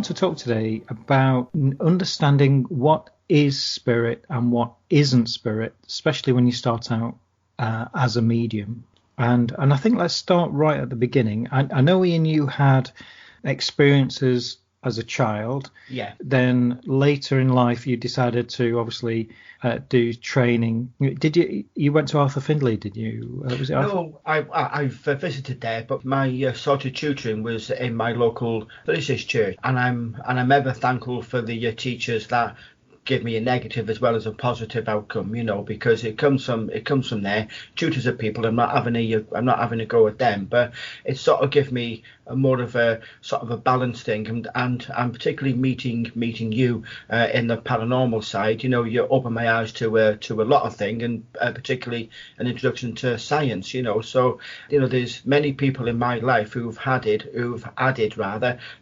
want to talk today about understanding what is spirit and what isn't spirit, especially when you start out as a medium. And I think let's start right at the beginning. I know, Ian, you had experiences as a child. Yeah. Then later in life, you decided to obviously do training. Did you went to Arthur Findlay? Did you? Was it Arthur? No, I've visited there, but my sort of tutoring was in my local religious church, and I'm ever thankful for the teachers that give me a negative as well as a positive outcome, because it comes from there. Tutors are people. I'm not having a go at them, but it sort of gives me more of a sort of a balanced thing, and particularly meeting you in the paranormal side. You open my eyes to a lot of things, and particularly an introduction to science. So there's many people in my life who've added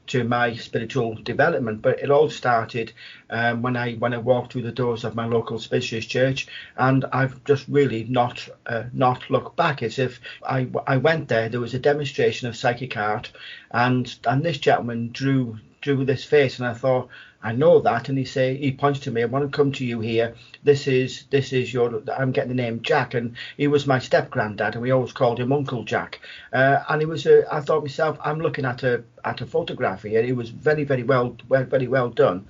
to my spiritual development, but it all started when I walked through the doors of my local spiritualist church, and I've just really not looked back. As if I went there was a demonstration of psychic art, and this gentleman drew this face, and I thought, I know that, and he points to me, I want to come to you here. This is I'm getting the name Jack, and he was my step granddad, and we always called him Uncle Jack. And he was I thought myself, I'm looking at a photograph here. It was very well done.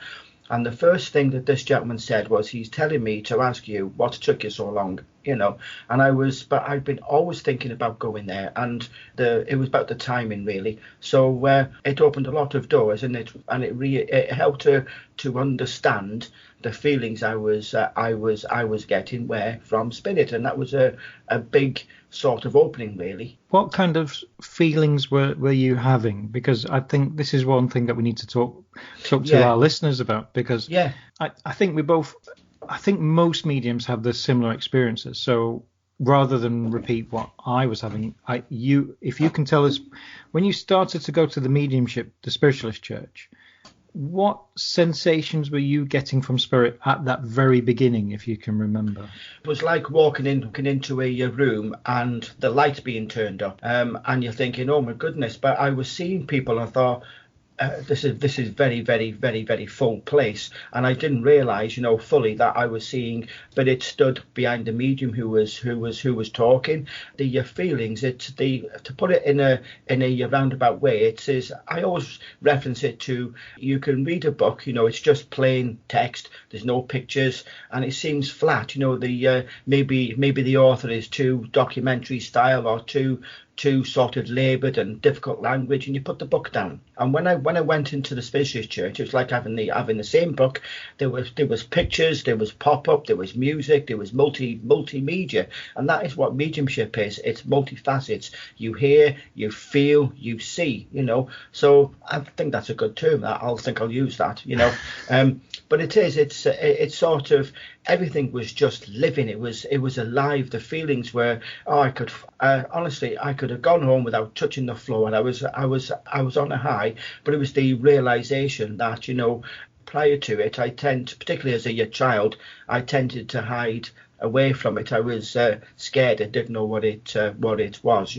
And the first thing that this gentleman said was, he's telling me to ask you what took you so long, and I've been always thinking about going there, and it was about the timing really. So it opened a lot of doors, and it helped to understand the feelings I was getting from spirit, and that was a big sort of opening really. What kind of feelings were you having? Because I think this is one thing that we need to talk to our listeners about, because I think most mediums have the similar experiences. So rather than repeat what I was having, if you can tell us, when you started to go to the mediumship, the spiritualist church, what sensations were you getting from spirit at that very beginning, if you can remember? It was like walking into a room and the lights being turned up, and you're thinking, oh my goodness. But I was seeing people, and I thought, this is very full place, and I didn't realise, fully that I was seeing, but it stood behind the medium who was talking. The feelings, to put it in a roundabout way, it says, I always reference it to, you can read a book, it's just plain text, there's no pictures, and it seems flat. Maybe the author is too documentary style, or too sort of laboured and difficult language, and you put the book down. And when I went into the spiritualist church, it was like having the same book. There was pictures, there was pop-up, there was music, there was multimedia, and that is what mediumship is. It's multifacets. You hear, you feel, you see. So I think that's a good term. I'll use that. But it's sort of, everything was just living. It was alive. The feelings were, I could have gone home without touching the floor, and I was on a high. But it was the realization that, prior to it, particularly as a child, I tended to hide away from it. I was scared. I didn't know what it was.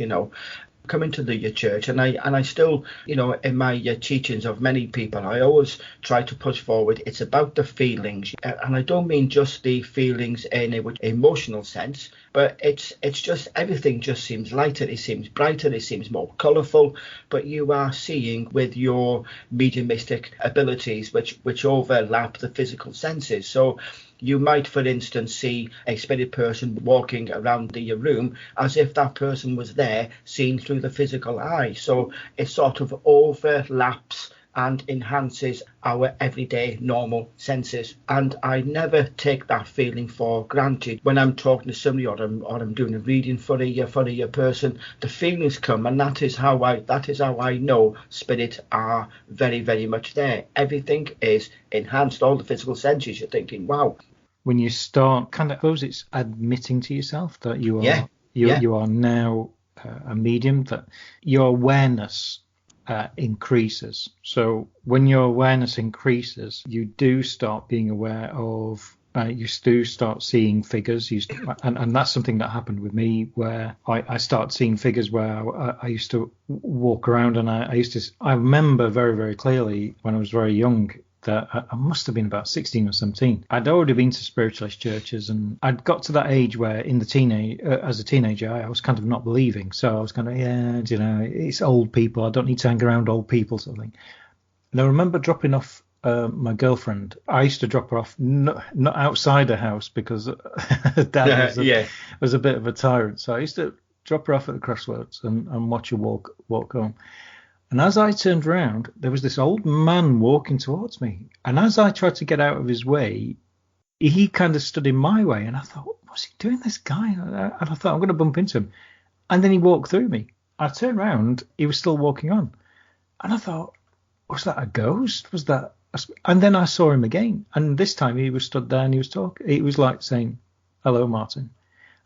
Coming to the church, and I still, in my teachings of many people, I always try to push forward. It's about the feelings, and I don't mean just the feelings in an emotional sense, but it's just, everything just seems lighter, it seems brighter, it seems more colourful, but you are seeing with your mediumistic abilities which overlap the physical senses. So you might, for instance, see a spirit person walking around the room as if that person was there, seen through the physical eye. So it sort of overlaps and enhances our everyday normal senses. And I never take that feeling for granted. When I'm talking to somebody, or I'm doing a reading for a person, the feelings come, and that is how I know spirits are very much there. Everything is enhanced, all the physical senses. You're thinking, wow. When you start, kind of, I suppose it's admitting to yourself that you are now a medium, that your awareness increases. So when your awareness increases, you do start being aware of you do start seeing figures. And that's something that happened with me, where I start seeing figures where I used to walk around, and I remember very, very clearly when I was very young that I must have been about 16 or 17. I'd already been to spiritualist churches, and I'd got to that age where as a teenager, I was kind of not believing. So I was kind of, it's old people. I don't need to hang around old people, sort of thing. And I remember dropping off my girlfriend. I used to drop her off not outside the house, because Dad was a bit of a tyrant. So I used to drop her off at the crossroads and watch her walk home. And as I turned around, there was this old man walking towards me. And as I tried to get out of his way, he kind of stood in my way. And I thought, what's he doing, this guy? And I thought, I'm going to bump into him. And then he walked through me. I turned around, he was still walking on. And I thought, was that a ghost? Was that? And then I saw him again. And this time he was stood there and he was talking. It was like saying, hello, Martin.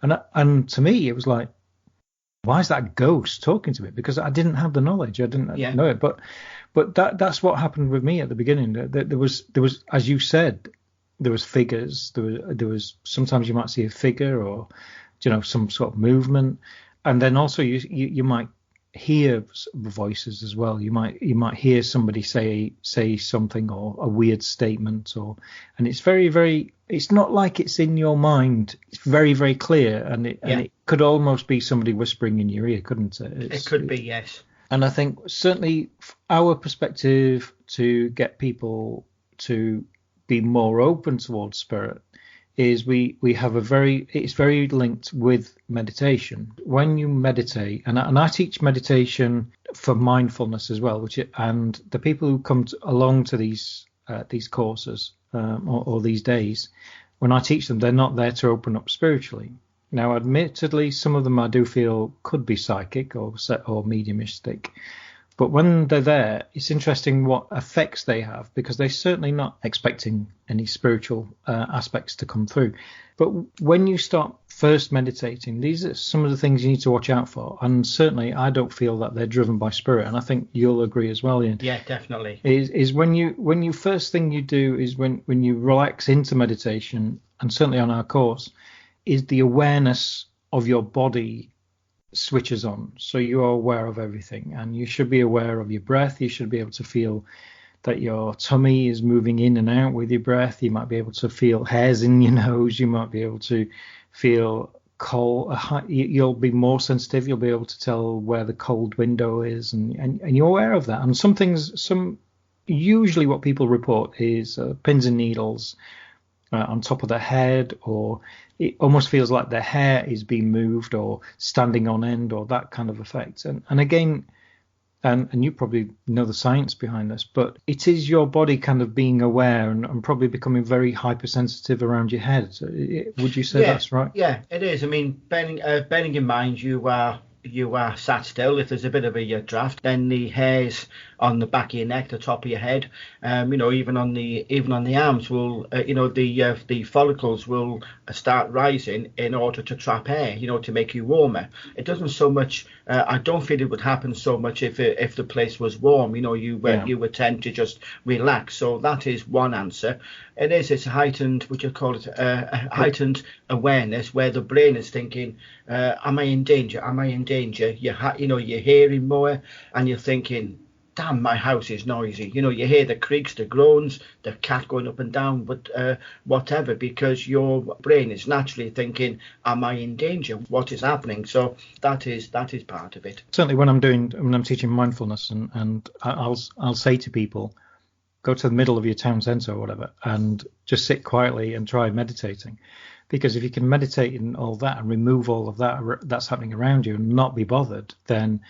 And to me, it was like, why is that ghost talking to me? Because I didn't have the knowledge. I didn't know it. But that's what happened with me at the beginning. There was, as you said, there was figures. There was sometimes you might see a figure, or some sort of movement, and then also you might hear voices as well. You might hear somebody say something, or a weird statement, and it's very, very. It's not like it's in your mind. It's very, very clear, and it could almost be somebody whispering in your ear, couldn't it? It could be, yes. And I think certainly our perspective to get people to be more open towards spirit is we have it's very linked with meditation. When you meditate, and I teach meditation for mindfulness as well, and the people who come along to these courses or these days, when I teach them, they're not there to open up spiritually. Now, admittedly, some of them I do feel could be psychic or mediumistic. But when they're there, it's interesting what effects they have, because they're certainly not expecting any spiritual aspects to come through. But when you start first meditating, these are some of the things you need to watch out for. And certainly I don't feel that they're driven by spirit. And I think you'll agree as well, Ian. Yeah, definitely. Is when you first thing you do is when you relax into meditation, and certainly on our course, is the awareness of your body switches on. So you are aware of everything, and you should be aware of your breath. You should be able to feel that your tummy is moving in and out with your breath. You might be able to feel hairs in your nose. You might be able to feel cold. You'll be more sensitive. You'll be able to tell where the cold window is, and you're aware of that. And usually what people report is pins and needles on top of their head, or it almost feels like their hair is being moved or standing on end, or that kind of effect. And again, and you probably know the science behind this, but it is your body kind of being aware and probably becoming very hypersensitive around your head. So would you say that's right? Yeah, it is. I mean, bearing in mind you are sat still. If there's a bit of a draft, then the hairs on the back of your neck, the top of your head, even on the arms will, the follicles will start rising in order to trap air, to make you warmer. It doesn't so much. I don't feel it would happen so much if the place was warm. You would tend to just relax. So that is one answer. It's heightened, would you call it, a heightened awareness, where the brain is thinking, am I in danger? Am I in danger? You're hearing more, and you're thinking, damn, my house is noisy. You hear the creaks, the groans, the cat going up and down, but whatever, because your brain is naturally thinking, am I in danger? What is happening? So that is part of it. Certainly when I'm teaching mindfulness, and I'll say to people, go to the middle of your town centre or whatever, and just sit quietly and try meditating. Because if you can meditate in all that and remove all of that that's happening around you and not be bothered, then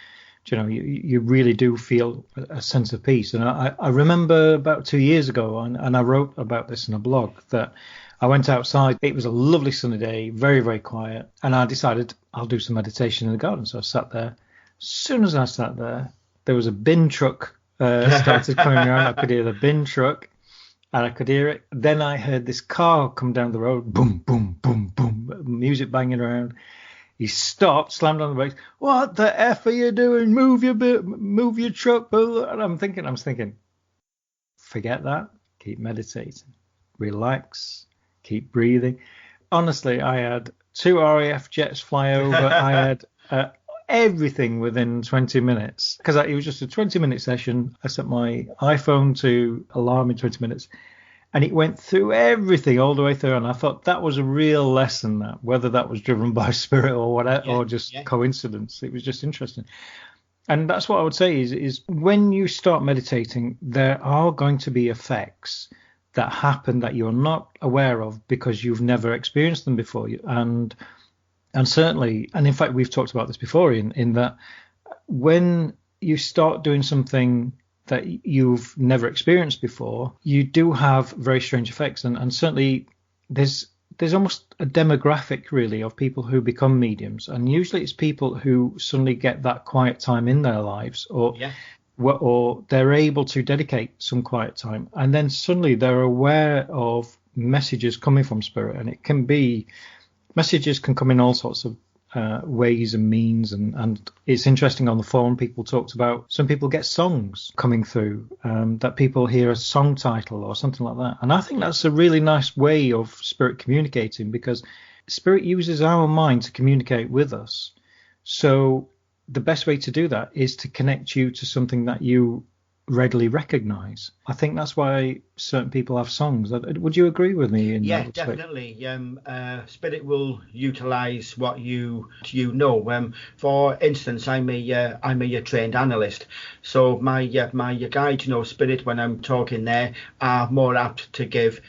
you really do feel a sense of peace. And I remember about 2 years ago, and I wrote about this in a blog, that I went outside. It was a lovely sunny day, very, very quiet, and I decided I'll do some meditation in the garden. So I sat there. As soon as I sat there was a bin truck started coming around. I could hear the bin truck, and I could hear it. Then I heard this car come down the road, boom, boom, boom, boom, music banging around. He stopped, slammed on the brakes. What the F are you doing? Move your truck. And I was thinking, forget that. Keep meditating. Relax. keep breathing. Honestly, I had 2 RAF jets fly over. I had everything within 20 minutes because it was just a 20-minute session. I set my iPhone to alarm in 20 minutes. And it went through everything all the way through. And I thought that was a real lesson, that whether that was driven by spirit or whatever, or just coincidence. It was just interesting. And that's what I would say is when you start meditating, there are going to be effects that happen that you're not aware of because you've never experienced them before. And certainly, and in fact, we've talked about this before in that when you start doing something that you've never experienced before, you do have very strange effects. And certainly there's almost a demographic really of people who become mediums. And usually it's people who suddenly get that quiet time in their lives or they're able to dedicate some quiet time. And then suddenly they're aware of messages coming from spirit. And messages can come in all sorts of ways and means, and it's interesting. On the forum, people talked about some people get songs coming through, that people hear a song title or something like that, and I think that's a really nice way of spirit communicating, because spirit uses our mind to communicate with us. So the best way to do that is to connect you to something that you readily recognize. I think that's why certain people have songs. Would you agree with me? Definitely. Spirit will utilize what you know. For instance, I'm a trained analyst, so my guide, spirit, when I'm talking there, are more apt to give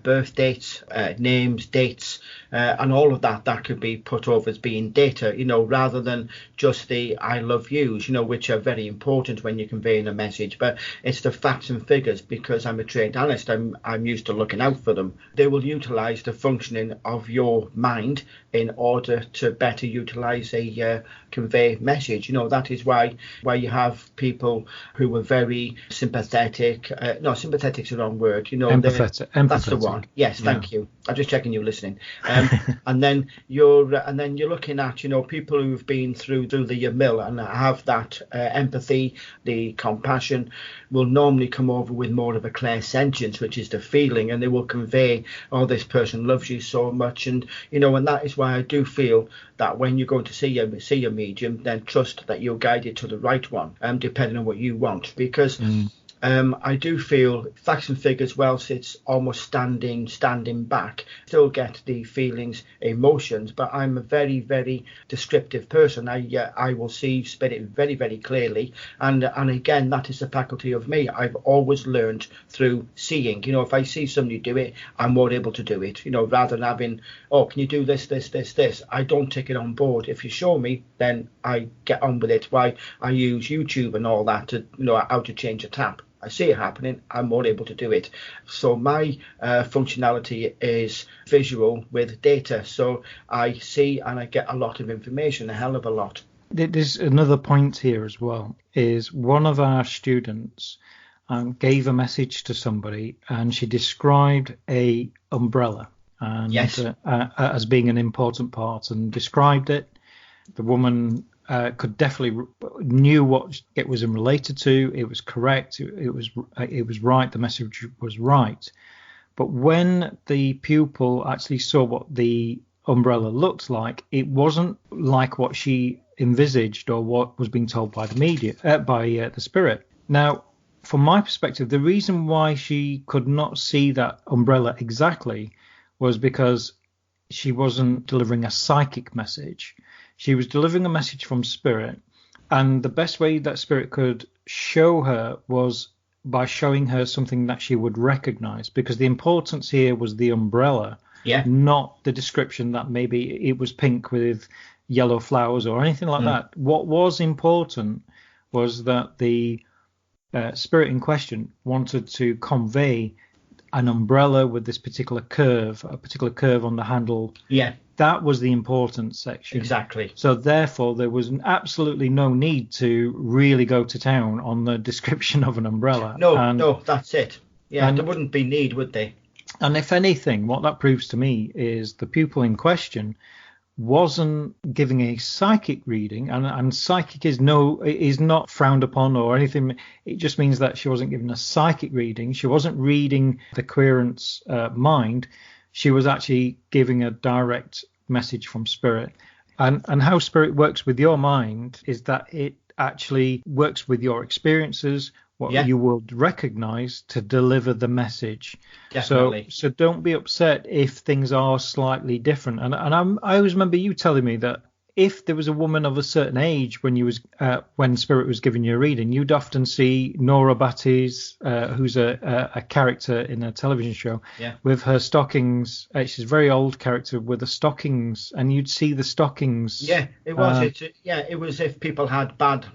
birth dates, names, dates, and all of that could be put over as being data, rather than just the I love yous, which are very important when you're conveying a message. But it's the facts and figures, because I'm a trained analyst. I'm used to looking out for them. They will utilize the functioning of your mind in order to better utilize a convey message. That is why you have people who were very sympathetic. No, sympathetic's the wrong word. Empathetic. That's the one. Yes, thank you. I'm just checking you're listening. And then you're looking at people who've been through the mill and have that empathy, the compassion, will normally come over with more of a clairsentience, which is the feeling, and they will convey, oh, this person loves you so much, and that is why I do feel that when you're going to see a medium, then trust that you're guided to the right one, depending on what you want, because I do feel facts and figures, whilst it's almost standing back, still get the feelings, emotions, but I'm a very, very descriptive person. I will see spirit very, very clearly, and again, that is the faculty of me. I've always learned through seeing. If I see somebody do it, I'm more able to do it, rather than having, oh, can you do this? I don't take it on board. If you show me, then I get on with it. Why I use YouTube and all that to how to change a tap. I see it happening, I'm more able to do it. So my functionality is visual with data. So I see and I get a lot of information, a hell of a lot. There's another point here as well, is one of our students gave a message to somebody, and she described a umbrella and as being an important part, and described it. The woman could definitely knew what it was related to. It was correct. It was right. The message was right. But when the pupil actually saw what the umbrella looked like, it wasn't like what she envisaged or what was being told by the spirit. Now, from my perspective, the reason why she could not see that umbrella exactly was because she wasn't delivering a psychic message. She was delivering a message from spirit, and the best way that spirit could show her was by showing her something that she would recognize, because the importance here was the umbrella, not the description that maybe it was pink with yellow flowers or anything like that. What was important was that the spirit in question wanted to convey an umbrella with this particular curve, a particular curve on the handle. Yeah. That was the important section. Exactly. So therefore, there was absolutely no need to really go to town on the description of an umbrella. No, that's it. Yeah, there wouldn't be need, would they? And if anything, what that proves to me is the pupil in question wasn't giving a psychic reading, and psychic is not frowned upon or anything. It just means that she wasn't giving a psychic reading. She wasn't reading the querent's mind. she was actually giving a direct message from spirit. And how spirit works with your mind is that it actually works with your experiences, what you will recognize to deliver the message. Definitely. So don't be upset if things are slightly different. And I always remember you telling me that if there was a woman of a certain age when spirit was giving you a reading, you'd often see Nora Batty's, who's a character in a television show, with her stockings. She's a very old character with the stockings, and you'd see the stockings. Yeah, it was. It was if people had bad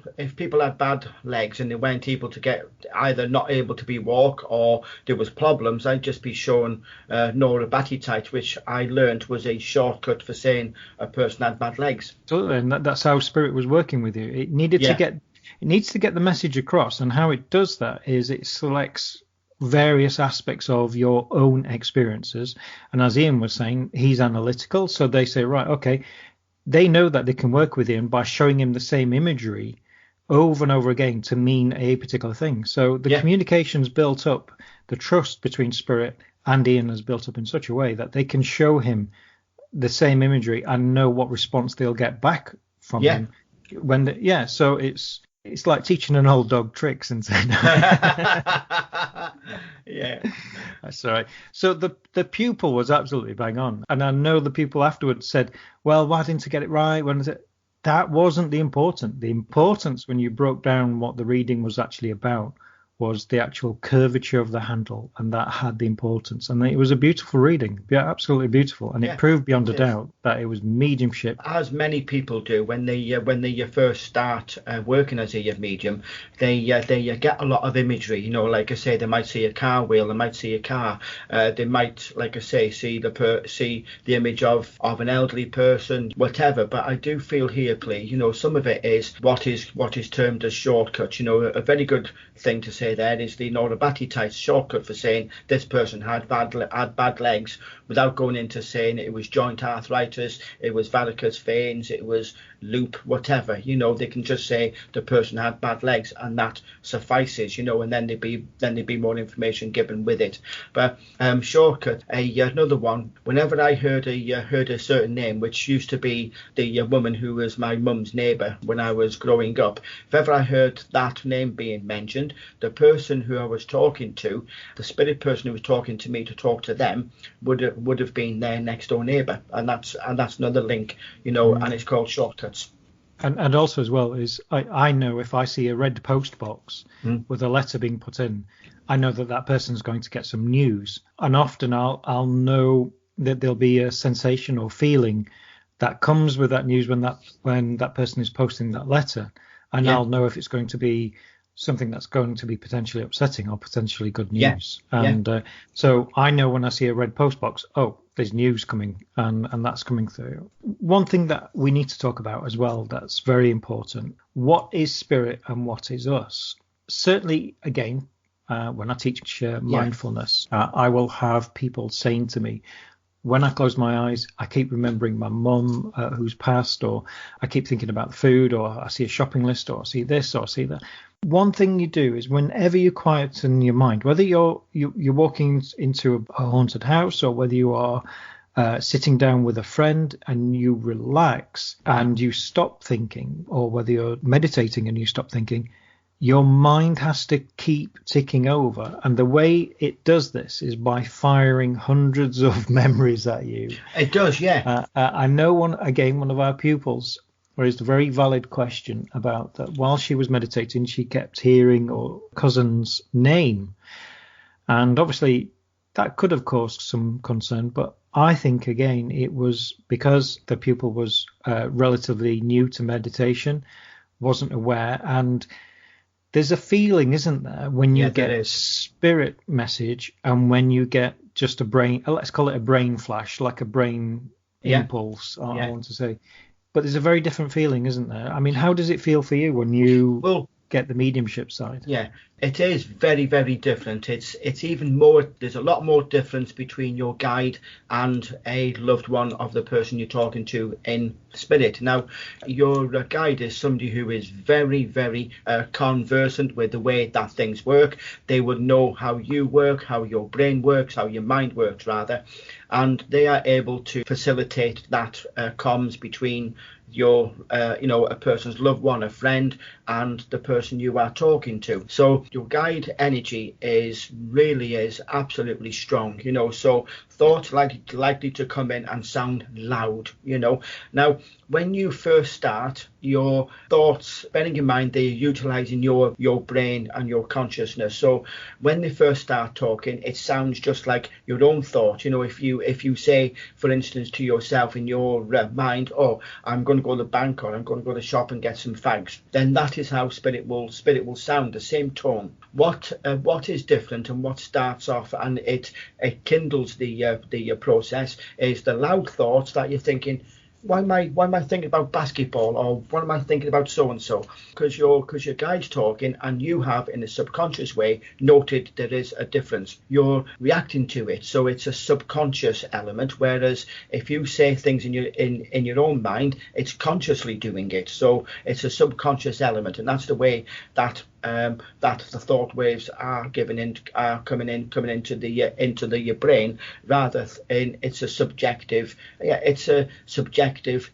legs and they weren't able to get, either not able to walk or there was problems. I'd just be shown Nora Batty tight, which I learned was a shortcut for saying a person had bad legs. Absolutely, and that's how spirit was working with you. It needs to get the message across, and how it does that is it selects various aspects of your own experiences. And as Ian was saying, he's analytical, so they say, right, okay, they know that they can work with him by showing him the same imagery over and over again to mean a particular thing. So the communication's built up, the trust between spirit and Ian has built up in such a way that they can show him the same imagery and know what response they'll get back from him so it's like teaching an old dog tricks and saying that's all right. So the pupil was absolutely bang on, and I know the people afterwards said, well, why didn't I get it right? That wasn't the importance when you broke down what the reading was actually about was the actual curvature of the handle, and that had the importance. And it was a beautiful reading, absolutely beautiful, and it proved beyond a doubt that it was mediumship. As many people do when they first start working as a medium, they get a lot of imagery. You know, like I say, they might see a car wheel, they might see a car, they might, like I say, see the image of an elderly person, whatever. But I do feel here, please, you know, some of it is what is termed as shortcuts. You know, a very good thing to say there is the Nora Batty type shortcut for saying this person had bad legs, without going into saying it was joint arthritis, it was varicose veins, it was loop, whatever. You know, they can just say the person had bad legs, and that suffices. You know, and then there'd be more information given with it. But shortcut, another one. Whenever I heard a certain name, which used to be the woman who was my mum's neighbour when I was growing up, if ever I heard that name being mentioned, the person who I was talking to, the spirit person who was talking to me to talk to them, would have been their next door neighbour, and that's another link, you know, and it's called shortcuts. And also as well is I know if I see a red post box with a letter being put in, I know that person's going to get some news, and often I'll know that there'll be a sensation or feeling that comes with that news when that person is posting that letter, and I'll know if it's going to be something that's going to be potentially upsetting or potentially good news. So I know when I see a red post box, there's news coming, and that's coming through. One thing that we need to talk about as well that's very important: what is spirit and what is us? Certainly, again, when I teach mindfulness, I will have people saying to me, when I close my eyes, I keep remembering my mum who's passed, or I keep thinking about the food, or I see a shopping list, or I see this, or I see that. One thing you do is whenever you quieten your mind, whether you're walking into a haunted house, or whether you are sitting down with a friend and you relax and you stop thinking, or whether you're meditating and you stop thinking, your mind has to keep ticking over. And the way it does this is by firing hundreds of memories at you. It does, yeah. I know one of our pupils raised a very valid question about that. While she was meditating, she kept hearing her cousin's name. And obviously that could have caused some concern. But I think, again, it was because the pupil was relatively new to meditation, wasn't aware. And there's a feeling, isn't there, when you get a spirit message and when you get just a brain, let's call it a brain flash, like a brain impulse, I want to say. But there's a very different feeling, isn't there? I mean, how does it feel for you when you... Well, get the mediumship side. Yeah, it is very, very different. It's even more, there's a lot more difference between your guide and a loved one of the person you're talking to in spirit. Now, your guide is somebody who is very, very conversant with the way that things work. They would know how you work, how your brain works, how your mind works, rather, and they are able to facilitate that comms between your a person's loved one, a friend, and the person you are talking to. So your guide energy is absolutely strong, so thoughts likely to come in and sound loud. Now when you first start, your thoughts, bearing in mind they're utilizing your brain and your consciousness, so when they first start talking, it sounds just like your own thought. If you say, for instance, to yourself in your mind, oh, I'm going to go to the bank, or I'm going to go to the shop and get some fags, then that is how spirit will sound, the same tone. What is different, and what starts off and it kindles the process, is the loud thoughts that you're thinking, why am I thinking about basketball, or what am I thinking about so and so? Because your guide's talking, and you have, in a subconscious way, noted there is a difference. You're reacting to it, so it's a subconscious element. Whereas if you say things in your own mind, it's consciously doing it. So it's a subconscious element, and that's the way that the thought waves are coming into the brain, rather than it's a subjective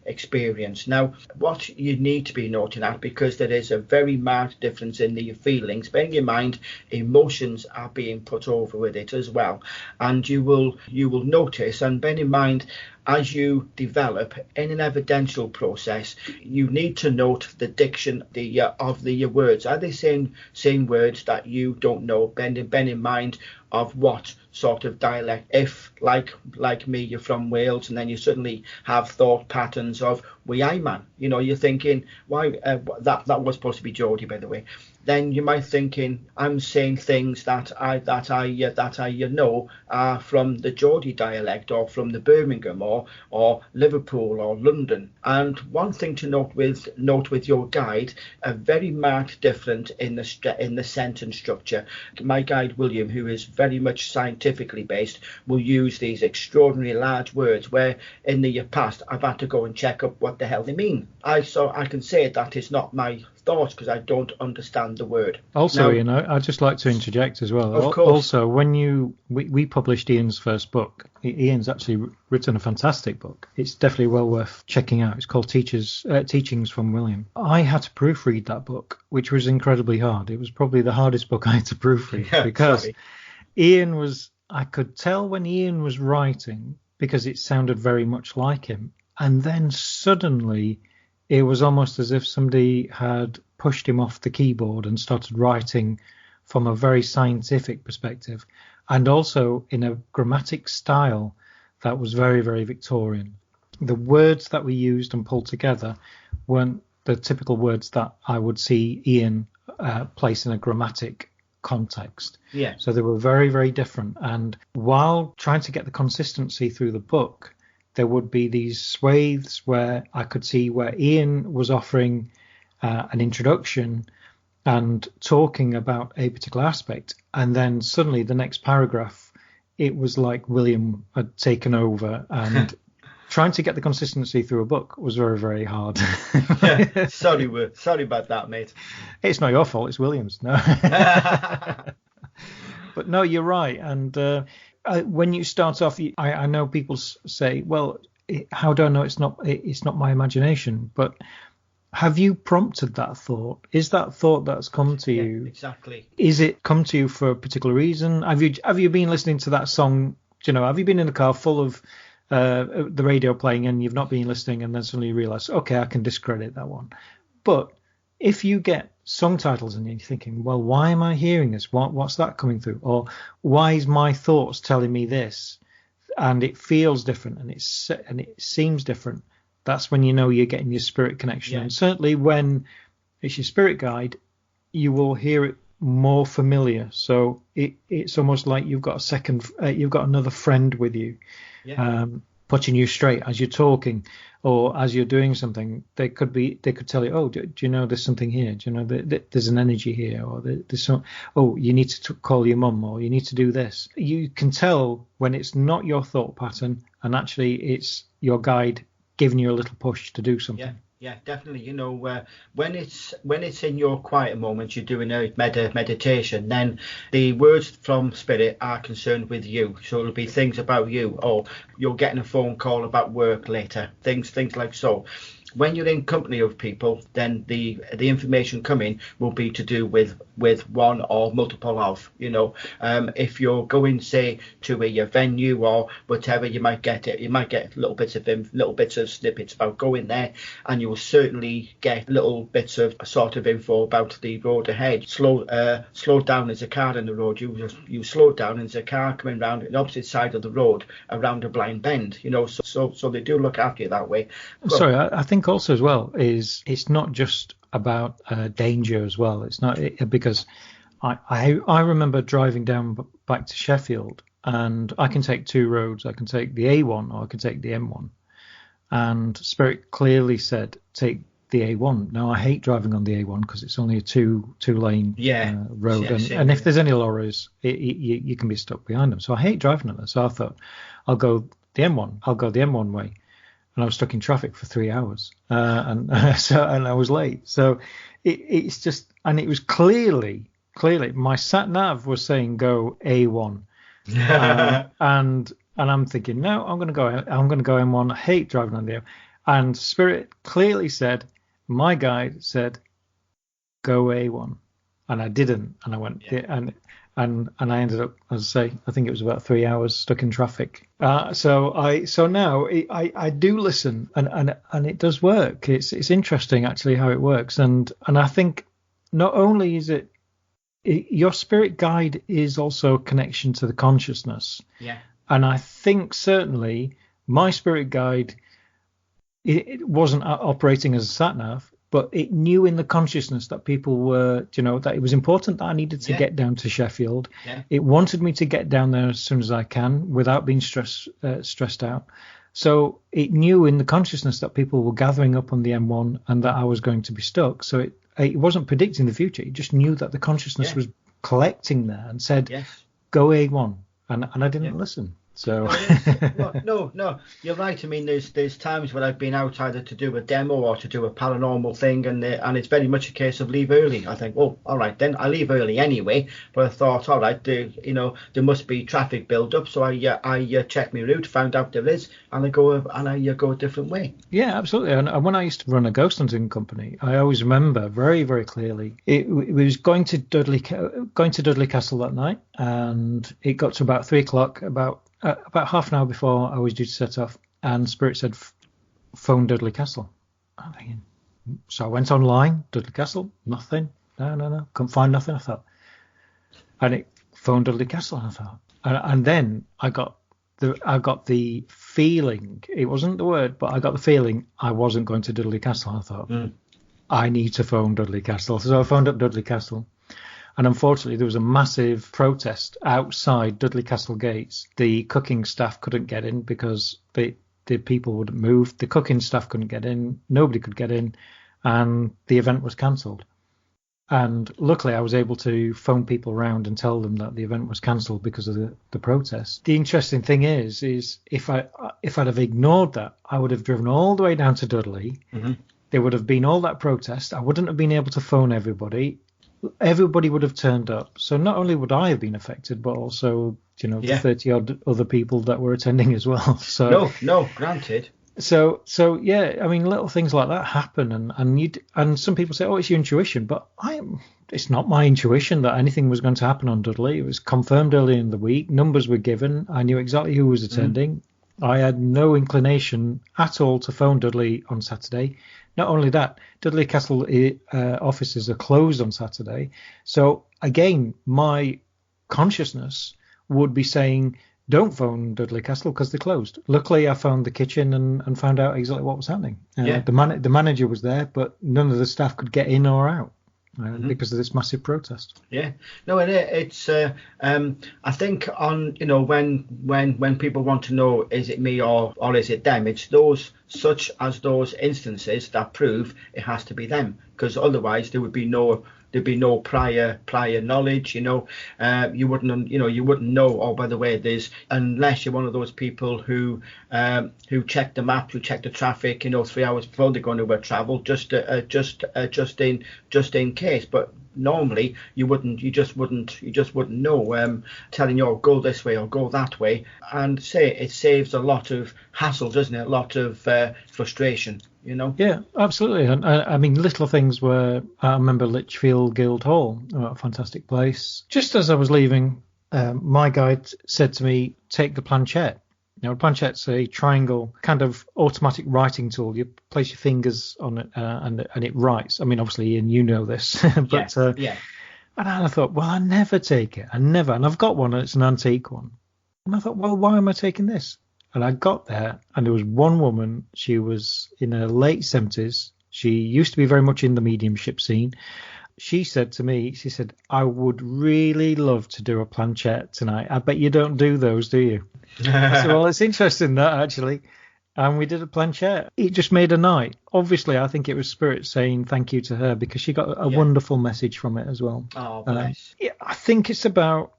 experience. Now, what you need to be noting at, because there is a very marked difference in the feelings, bearing in mind emotions are being put over with it as well, and you will notice, and bear in mind, as you develop in an evidential process, you need to note the diction of the words. Are they saying words that you don't know? Bear in mind of what sort of dialect. If, like me, you're from Wales, and then you suddenly have thought patterns of "we I man," you're thinking, why that was supposed to be Geordie, by the way. Then you might thinking, I'm saying things that I know are from the Geordie dialect, or from the Birmingham, or Liverpool, or London. And one thing to note with your guide, a very marked difference in the sentence structure. My guide William, who is very much scientifically based, will use these extraordinarily large words, where in the past I've had to go and check up what the hell they mean. I can say that is not my thoughts, because I don't understand the word. Also, I'd just like to interject as well. Of course. Also, when we published Ian's first book, Ian's actually written a fantastic book. It's definitely well worth checking out. It's called Teachings from William. I had to proofread that book, which was incredibly hard. It was probably the hardest book I had to proofread, because I could tell when Ian was writing, because it sounded very much like him. And then suddenly it was almost as if somebody had pushed him off the keyboard and started writing from a very scientific perspective, and also in a grammatic style that was very, very Victorian. The words that we used and pulled together weren't the typical words that I would see Ian place in a grammatic context. Yeah. So they were very, very different. And while trying to get the consistency through the book, there would be these swathes where I could see where Ian was offering an introduction and talking about a particular aspect, and then suddenly the next paragraph, it was like William had taken over, and trying to get the consistency through a book was very, very hard. Yeah, sorry about that, mate. It's not your fault, it's William's. No. But no, you're right. And when you start off, I know people say, well, how do I know it's not my imagination? But have you prompted that thought? Is that thought that's come to you? Exactly. Is it come to you for a particular reason? Have you been listening to that song? Have you been in a car full of the radio playing, and you've not been listening, and then suddenly you realise, okay, I can discredit that one? But if you get song titles and you're thinking, well, why am I hearing this? What's that coming through? Or why is my thoughts telling me this? And it feels different, and it seems different. That's when you know you're getting your spirit connection. Yeah. And certainly when it's your spirit guide, you will hear it more familiar. So it's almost like you've got another friend with you. Yeah. putting you straight as you're talking or as you're doing something. They could tell you, oh, do you know there's something here? Do you know there's an energy here, or there's some, oh, you need to call your mum, or you need to do this. You can tell when it's not your thought pattern and actually it's your guide giving you a little push to do something. Yeah, definitely. You know, when it's in your quiet moments, you're doing a meditation, then the words from spirit are concerned with you. So it'll be things about you, or you're getting a phone call about work later, things like so. When you're in company of people, then the information coming will be to do with one or multiple of, you know. If you're going, say, to a venue or whatever, you might get little bits of snippets about going there, and you will certainly get little bits of sort of info about the road ahead. Slow down, there's a car in the road. You slow down, and there's a car coming round the opposite side of the road around a blind bend, you know. So they do look after you that way. Sorry, I think also as well is it's not just about danger as well. It's not because I remember driving down back to Sheffield, and I can take two roads. I can take the A1 or I can take the M1, and Spirit clearly said take the A1. Now I hate driving on the A1 because it's only a two lane road, and if there's any lorries, you can be stuck behind them. So I hate driving on there. So I thought I'll go the M1 way. And I was stuck in traffic for 3 hours, and I was late. So it's just, and it was clearly my sat nav was saying go A1, and I'm thinking no, I'm going to go M1. I hate driving on there, and Spirit clearly said, my guide said, go A1, and I didn't, and I went and I ended up, as I say, I think it was about 3 hours stuck in traffic. So now I do listen, and it does work. It's interesting actually how it works, and I think not only is it your spirit guide is also a connection to the consciousness. Yeah. And I think certainly my spirit guide it wasn't operating as a sat nav, but it knew in the consciousness that people were, that it was important that I needed to get down to Sheffield. Yeah. It wanted me to get down there as soon as I can without being stressed out. So it knew in the consciousness that people were gathering up on the M1 and that I was going to be stuck. So it wasn't predicting the future. It just knew that the consciousness was collecting there and said, go A1. And I didn't listen. So no, you're right. I mean, there's times when I've been out either to do a demo or to do a paranormal thing, and it's very much a case of leave early. I think, all right, then I leave early anyway. But I thought, all right, there must be traffic build up, so I check my route, found out there is, and I go a different way. Yeah, absolutely. And when I used to run a ghost hunting company, I always remember very, very clearly. It was going to Dudley Castle that night, and it got to about 3:00, about half an hour before I was due to set off, and Spirit said, phone Dudley Castle. I'm thinking, so I went online, Dudley Castle, nothing. No, couldn't find nothing. I thought, and it phoned Dudley Castle. I thought, and then I got the feeling. It wasn't the word, but I got the feeling I wasn't going to Dudley Castle. I thought, I need to phone Dudley Castle. So I phoned up Dudley Castle. And unfortunately, there was a massive protest outside Dudley Castle gates. The cooking staff couldn't get in because the people wouldn't move. The cooking staff couldn't get in. Nobody could get in. And the event was cancelled. And luckily, I was able to phone people around and tell them that the event was cancelled because of the protest. The interesting thing is if I'd have ignored that, I would have driven all the way down to Dudley. Mm-hmm. There would have been all that protest. I wouldn't have been able to phone everybody. Everybody would have turned up. So not only would I have been affected, but also, the 30 odd other people that were attending as well. So no, granted. So yeah, I mean, little things like that happen, and some people say, oh, it's your intuition, but it's not my intuition that anything was going to happen on Dudley. It was confirmed early in the week. Numbers were given. I knew exactly who was attending. I had no inclination at all to phone Dudley on Saturday. Not only that, Dudley Castle offices are closed on Saturday. So again, my consciousness would be saying, don't phone Dudley Castle because they're closed. Luckily, I found the kitchen and found out exactly what was happening. The manager was there, but none of the staff could get in or out. because of this massive protest. Yeah, no, it's. I think on when people want to know is it me or is it them, it's those instances that prove it has to be them, because otherwise there'd be no prior knowledge. You wouldn't know. Oh, by the way, unless you're one of those people who check the map, who check the traffic, 3 hours before they're going to travel, just in case. But normally you just wouldn't know. Telling you, go this way or go that way, and it saves a lot of hassle, doesn't it? A lot of frustration. Yeah, absolutely. And I mean, little things where I remember Lichfield Guildhall, a fantastic place. Just as I was leaving, my guide said to me, take the planchette. A planchette's a triangle kind of automatic writing tool. You place your fingers on it and it writes. I mean, obviously, Ian, you know this. But, yeah. And I thought, well, I never take it. And I've got one, and it's an antique one. And I thought, well, why am I taking this? And I got there, and there was one woman. She was in her late 70s. She used to be very much in the mediumship scene. She said to me, I would really love to do a planchette tonight. I bet you don't do those, do you? I said, well, it's interesting that, actually. And we did a planchette. It just made a night. Obviously, I think it was Spirit saying thank you to her, because she got a wonderful message from it as well. Oh, bless. I think it's about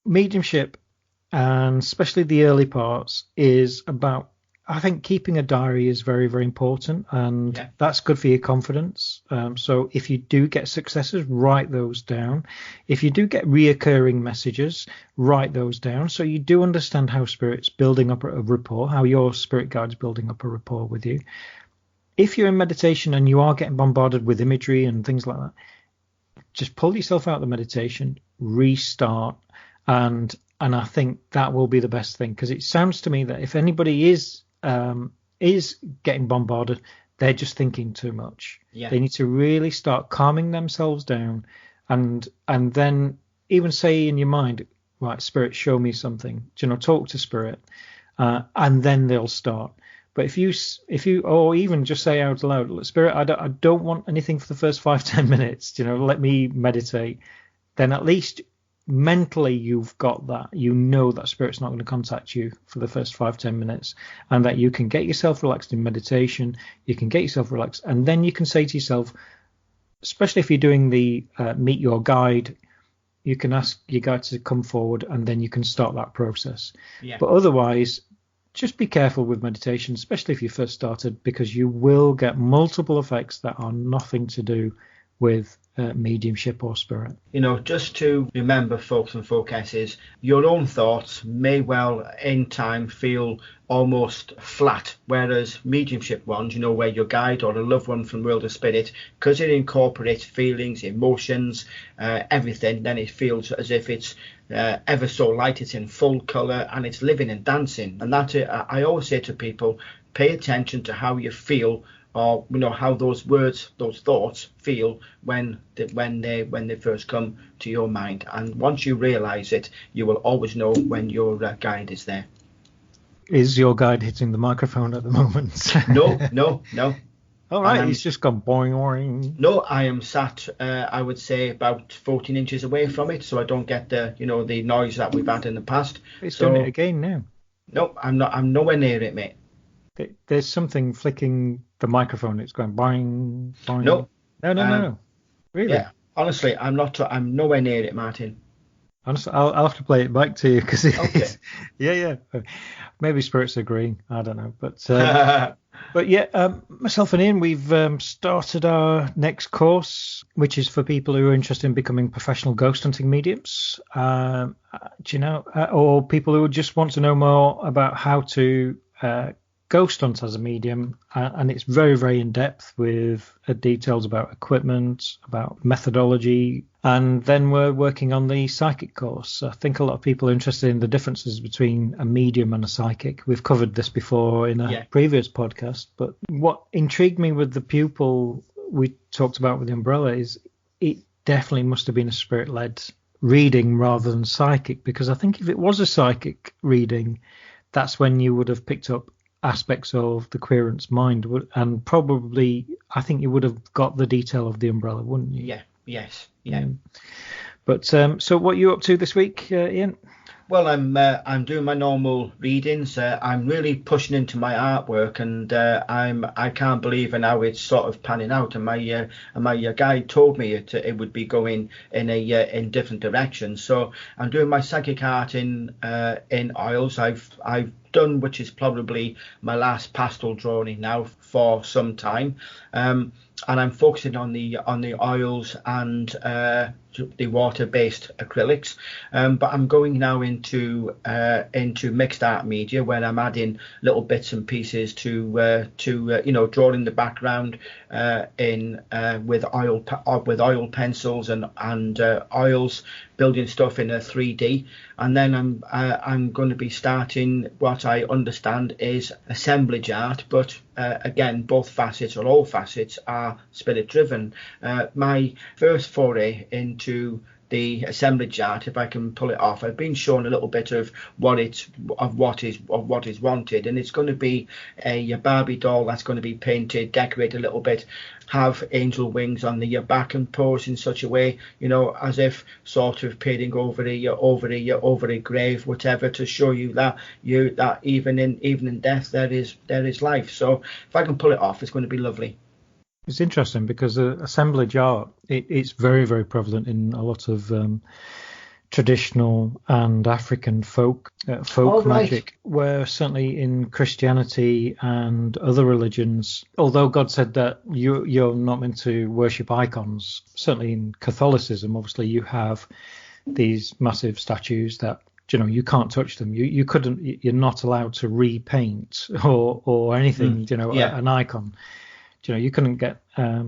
mediumship, and especially the early parts, is about, I think keeping a diary is very, very important, and that's good for your confidence. So if you do get successes, write those down. If you do get reoccurring messages, write those down, so you do understand how Spirit's building up a rapport, how your spirit guide's building up a rapport with you. If you're in meditation and you are getting bombarded with imagery and things like that, just pull yourself out of the meditation, restart, and I think that will be the best thing, because it sounds to me that if anybody is getting bombarded, they're just thinking too much. Yeah. They need to really start calming themselves down, and then even say in your mind, right, Spirit, show me something. Talk to Spirit, and then they'll start. But if you or even just say out loud, Spirit, I don't want anything for the first 5-10 minutes. Let me meditate. Then at least mentally you've got that. That Spirit's not going to contact you for the first 5-10 minutes, and that you can get yourself relaxed in meditation. You can get yourself relaxed, and then you can say to yourself, especially if you're doing the meet your guide, you can ask your guide to come forward, and then you can start that process. But otherwise, just be careful with meditation, especially if you first started, because you will get multiple effects that are nothing to do with mediumship or spirit. Just to remember, folks and folkesses, your own thoughts may well in time feel almost flat, whereas mediumship ones, where your guide or a loved one from world of spirit, because it incorporates feelings, emotions, everything, then it feels as if it's ever so light, it's in full colour, and it's living and dancing. And that I always say to people, pay attention to how you feel, or how those words, those thoughts feel when they first come to your mind. And once you realise it, you will always know when your guide is there. Is your guide hitting the microphone at the moment? No. All right, he's just gone boing boing. No, I am sat, I would say, about 14 inches away from it, so I don't get the noise that we've had in the past. It's doing it again now. No, I'm not. I'm nowhere near it, mate. There's something flicking the microphone. It's going boing, boing. No. Really? Yeah. Honestly, I'm not. I'm nowhere near it, Martin. Honestly, I'll have to play it back to you, because okay. Yeah. Maybe Spirit's agreeing. I don't know, but myself and Ian, we've started our next course, which is for people who are interested in becoming professional ghost hunting mediums. Or people who just want to know more about how to ghost hunt as a medium, and it's very, very in depth with details about equipment, about methodology. And then we're working on the psychic course. I think a lot of people are interested in the differences between a medium and a psychic. We've covered this before in a previous podcast, but what intrigued me with the pupil we talked about with the umbrella is it definitely must have been a spirit-led reading rather than psychic, because I think if it was a psychic reading, that's when you would have picked up aspects of the querent's mind, and probably I think you would have got the detail of the umbrella, wouldn't you? Yes. Yeah. But so what are you up to this week, Ian? Well, I'm doing my normal readings. I'm really pushing into my artwork, and I can't believe how it's sort of panning out. And my guide told me it would be going in different directions. So I'm doing my psychic art in oils. I've done, which is probably my last pastel drawing now for some time. And I'm focusing on the oils and the water-based acrylics, but I'm going now into mixed art media, where I'm adding little bits and pieces to drawing the background with oil pencils and oils, building stuff in a 3D, and then I'm going to be starting what I understand is assemblage art, but again, all facets are spirit driven. My first foray into the assemblage art, if I can pull it off, I've been shown a little bit of what is wanted, and it's going to be a Barbie doll that's going to be painted, decorated a little bit, have angel wings on the back, and pose in such a way, as if sort of peering over a grave, whatever, to show you that even in death there is life. So if I can pull it off, it's going to be lovely. It's interesting because assemblage art, it's very, very prevalent in a lot of traditional and African folk magic, where certainly in Christianity and other religions, although God said that you're not meant to worship icons, certainly in Catholicism, obviously you have these massive statues that you can't touch them. You're not allowed to repaint or anything. An icon. You couldn't get a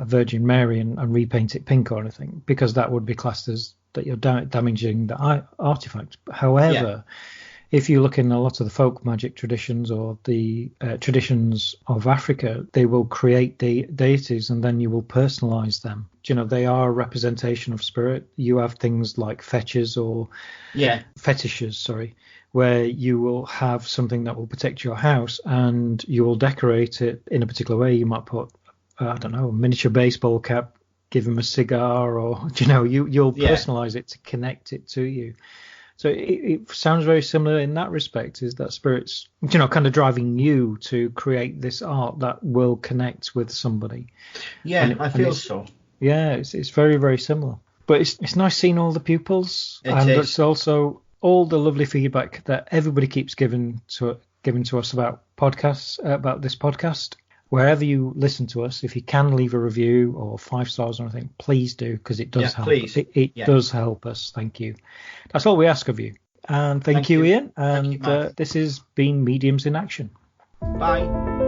Virgin Mary and repaint it pink or anything, because that would be classed as that you're damaging the artifact. However, if you look in a lot of the folk magic traditions or the traditions of Africa, they will create deities and then you will personalize them. They are a representation of spirit. You have things like fetishes, where you will have something that will protect your house and you will decorate it in a particular way. You might put, a miniature baseball cap, give him a cigar, or, you'll personalize it to connect it to you. So it sounds very similar in that respect, is that spirits, kind of driving you to create this art that will connect with somebody. Yeah, I feel so. Yeah, it's very, very similar. But it's nice seeing all the pupils. It's also all the lovely feedback that everybody keeps giving to us about podcasts, about this podcast. Wherever you listen to us, if you can leave a review or 5 stars or anything, please do, because it does help. Please. It does help us. Thank you. That's all we ask of you. And thank you, Ian. And this has been Mediums in Action. Bye.